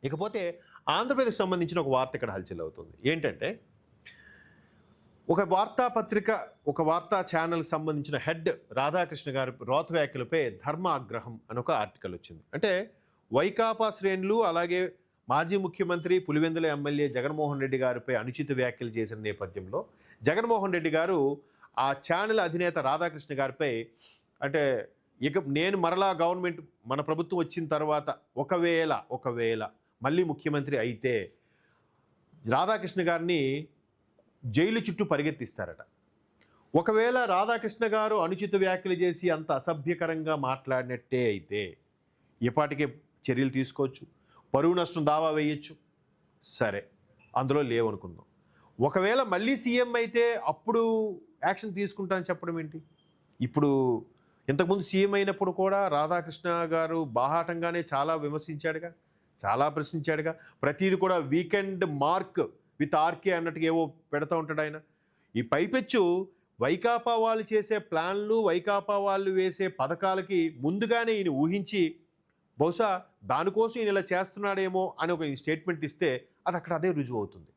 ఇకపోతే ఆంధ్రప్రదేశ్‌కి సంబంధించిన ఒక వార్త ఇక్కడ హల్చల్ అవుతుంది. ఏంటంటే, ఒక వార్తాపత్రిక, ఒక వార్తా ఛానల్‌కి సంబంధించిన హెడ్ రాధాకృష్ణ గారి రోత వ్యాఖ్యలపై ధర్మ ఆగ్రహం అని ఒక ఆర్టికల్ వచ్చింది. అంటే వైకాపా శ్రేణులు అలాగే మాజీ ముఖ్యమంత్రి పులివెందుల ఎమ్మెల్యే జగన్మోహన్ రెడ్డి గారిపై అనుచిత వ్యాఖ్యలు చేసిన నేపథ్యంలో జగన్మోహన్ రెడ్డి గారు ఆ ఛానల్ అధినేత రాధాకృష్ణ గారిపై అంటే ఇక నేను మరలా గవర్నమెంట్ మన ప్రభుత్వం వచ్చిన తర్వాత ఒకవేళ మళ్ళీ ముఖ్యమంత్రి అయితే రాధాకృష్ణ గారిని జైలు చుట్టూ పరిగెత్తిస్తారట. ఒకవేళ రాధాకృష్ణ గారు అనుచిత వ్యాఖ్యలు చేసి అంత అసభ్యకరంగా మాట్లాడినట్టే అయితే ఇప్పటికే చర్యలు తీసుకోవచ్చు, పరువు నష్టం దావా వేయచ్చు. సరే, అందులో లేవనుకుందాం. ఒకవేళ మళ్ళీ సీఎం అయితే అప్పుడు యాక్షన్ తీసుకుంటానని చెప్పడం ఏంటి? ఇప్పుడు ఇంతకుముందు సీఎం అయినప్పుడు కూడా రాధాకృష్ణ గారు బాహాటంగానే చాలా విమర్శించాడుగా, చాలా ప్రశ్నించాడుగా. ప్రతిదీ కూడా వీకెండ్ మార్క్ విత్ ఆర్కే అన్నట్టుగా ఏవో పెడతా ఉంటాడు ఆయన. ఈ పైపెచ్చు వైకాపా వాళ్ళు చేసే ప్లాన్లు, వైకాపా వాళ్ళు వేసే పథకాలకి ముందుగానే ఈయన ఊహించి బహుశా దానికోసం ఈయన ఇలా చేస్తున్నాడేమో అని ఒక స్టేట్మెంట్ ఇస్తే అది అక్కడ అదే రుజువు అవుతుంది.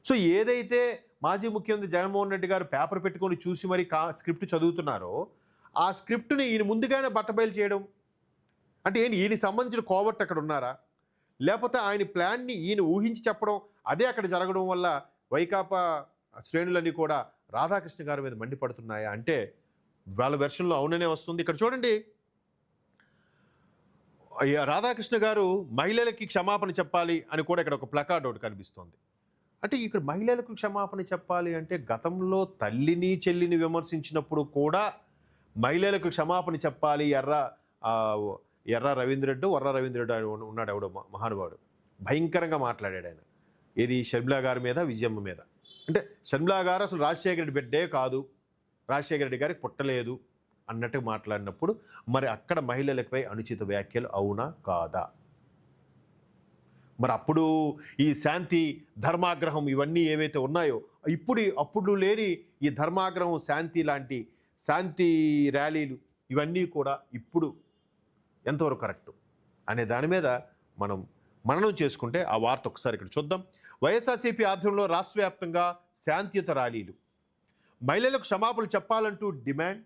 సో ఏదైతే మాజీ ముఖ్యమంత్రి జగన్మోహన్ రెడ్డి గారు పేపర్ పెట్టుకొని చూసి మరి స్క్రిప్ట్ చదువుతున్నారో ఆ స్క్రిప్ట్ని ఈయన ముందుగానే బట్టబయలు చేయడం అంటే ఏంటి? ఈయనకి సంబంధించిన కోవర్ట్ అక్కడ ఉన్నారా? లేకపోతే ఆయన ప్లాన్ని ఈయన ఊహించి చెప్పడం అదే అక్కడ జరగడం వల్ల వైకాపా శ్రేణులన్నీ కూడా రాధాకృష్ణ గారి మీద మండిపడుతున్నాయా అంటే వాళ్ళ వెర్షన్లో అవుననే వస్తుంది. ఇక్కడ చూడండి, రాధాకృష్ణ గారు మహిళలకి క్షమాపణ చెప్పాలి అని కూడా ఇక్కడ ఒక ప్లకార్డ్ ఒకటి కనిపిస్తోంది. అంటే ఇక్కడ మహిళలకు క్షమాపణ చెప్పాలి అంటే గతంలో తల్లిని చెల్లిని విమర్శించినప్పుడు కూడా మహిళలకు క్షమాపణ చెప్పాలి. ఎర్ర రవీంద్రెడ్డి ఆయన ఉన్నాడు, ఎవడో మహానుభావుడు, భయంకరంగా మాట్లాడాడు ఆయన. ఏది షర్మిలా గారి మీద, విజయమ్మ మీద. అంటే షర్మిలా గారు అసలు రాజశేఖర రెడ్డి బిడ్డే కాదు, రాజశేఖర రెడ్డి గారికి పుట్టలేదు అన్నట్టు మాట్లాడినప్పుడు మరి అక్కడ మహిళలపై అనుచిత వ్యాఖ్యలు అవునా కాదా? మరి అప్పుడు ఈ శాంతి ధర్మాగ్రహం ఇవన్నీ ఏవైతే ఉన్నాయో అప్పుడు లేని ఈ ధర్మాగ్రహం, శాంతి లాంటి శాంతి ర్యాలీలు ఇవన్నీ కూడా ఇప్పుడు ఎంతవరకు కరెక్టు అనే దాని మీద మనం మననం చేసుకుంటే ఆ వార్త ఒకసారి ఇక్కడ చూద్దాం. వైఎస్ఆర్సీపీ ఆధ్వర్యంలో రాష్ట్ర వ్యాప్తంగా శాంతియుత ర్యాలీలు, మహిళలకు క్షమాపణలు చెప్పాలంటూ డిమాండ్,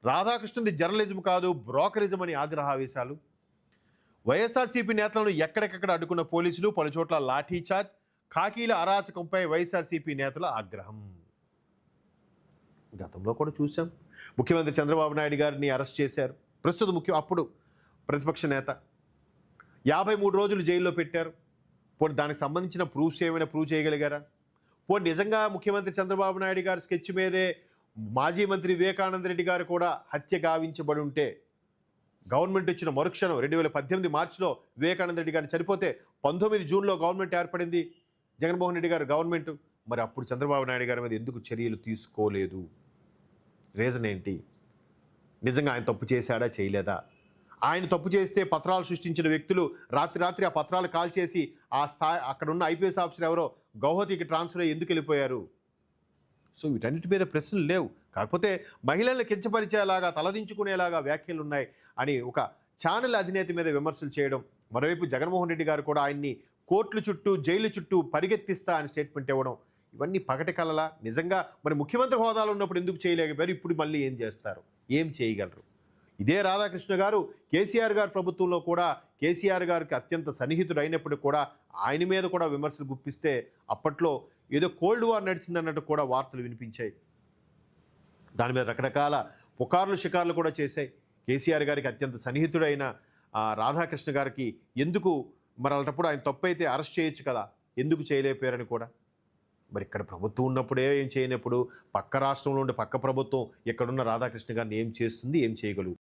రాధాకృష్ణది జర్నలిజం కాదు బ్రోకరిజం అని ఆగ్రహావేశాలు, వైఎస్ఆర్సీపీ నేతలను ఎక్కడికక్కడ అడ్డుకున్న పోలీసులు, పలుచోట్ల లాఠీచార్జ్, ఖాకీల అరాచకంపై వైఎస్ఆర్సీపీ నేతల ఆగ్రహం. గతంలో కూడా చూసాం, ముఖ్యమంత్రి చంద్రబాబు నాయుడు గారిని అరెస్ట్ చేశారు. అప్పుడు ప్రతిపక్ష నేత 53 రోజులు జైల్లో పెట్టారు. పోనీ దానికి సంబంధించిన ప్రూఫ్స్ ఏమైనా ప్రూవ్ చేయగలిగారా? పోనీ నిజంగా ముఖ్యమంత్రి చంద్రబాబు నాయుడు గారి స్కెచ్ మీదే మాజీ మంత్రి వివేకానంద రెడ్డి గారు కూడా హత్య గావించబడి ఉంటే గవర్నమెంట్ వచ్చిన మరుక్షణం 2018 మార్చిలో వివేకానంద రెడ్డి గారిని చనిపోతే 19 జూన్లో గవర్నమెంట్ ఏర్పడింది, జగన్మోహన్ రెడ్డి గారు గవర్నమెంట్. మరి అప్పుడు చంద్రబాబు నాయుడు గారి మీద ఎందుకు చర్యలు తీసుకోలేదు? రీజన్ ఏంటి? నిజంగా ఆయన తప్పు చేశాడా చేయలేదా? ఆయన తప్పు చేస్తే పత్రాలు సృష్టించిన వ్యక్తులు రాత్రి ఆ పత్రాలు కాల్ చేసి అక్కడ ఉన్న ఐపీఎస్ ఆఫీసర్ ఎవరో గౌహతికి ట్రాన్స్ఫర్ అయ్యి ఎందుకు వెళ్ళిపోయారు? సో వీటన్నిటి మీద ప్రశ్నలు లేవు. కాకపోతే మహిళలను కించపరిచేలాగా, తలదించుకునేలాగా వ్యాఖ్యలు ఉన్నాయి అని ఒక ఛానల్ అధినేత మీద విమర్శలు చేయడం, మరోవైపు జగన్మోహన్ రెడ్డి గారు కూడా ఆయన్ని కోర్టుల చుట్టూ, జైలు చుట్టూ పరిగెత్తిస్తా అని స్టేట్మెంట్ ఇవ్వడం, ఇవన్నీ పగటి కలలా? నిజంగా మరి ముఖ్యమంత్రి హోదాలో ఉన్నప్పుడు ఎందుకు చేయలేకపోయారు? ఇప్పుడు మళ్ళీ ఏం చేస్తారు? ఏం చేయగలరు? ఇదే రాధాకృష్ణ గారు కేసీఆర్ గారి ప్రభుత్వంలో కూడా కేసీఆర్ గారికి అత్యంత సన్నిహితుడు అయినప్పుడు కూడా ఆయన మీద కూడా విమర్శలు గుప్పిస్తే అప్పట్లో ఏదో కోల్డ్ వార్ నడిచిందన్నట్టు కూడా వార్తలు వినిపించాయి. దాని మీద రకరకాల పుకార్లు షికార్లు కూడా చేశాయి. కేసీఆర్ గారికి అత్యంత సన్నిహితుడైన రాధాకృష్ణ గారికి ఎందుకు మరి అలాంటప్పుడు ఆయన తప్పు అయితే అరెస్ట్ చేయొచ్చు కదా, ఎందుకు చేయలేకపోయారని కూడా. మరి ఇక్కడ ప్రభుత్వం ఉన్నప్పుడే ఏం చేయనప్పుడు పక్క రాష్ట్రంలో ఉండే పక్క ప్రభుత్వం ఇక్కడున్న రాధాకృష్ణ గారిని ఏం చేస్తుంది, ఏం చేయగలుగుతుంది?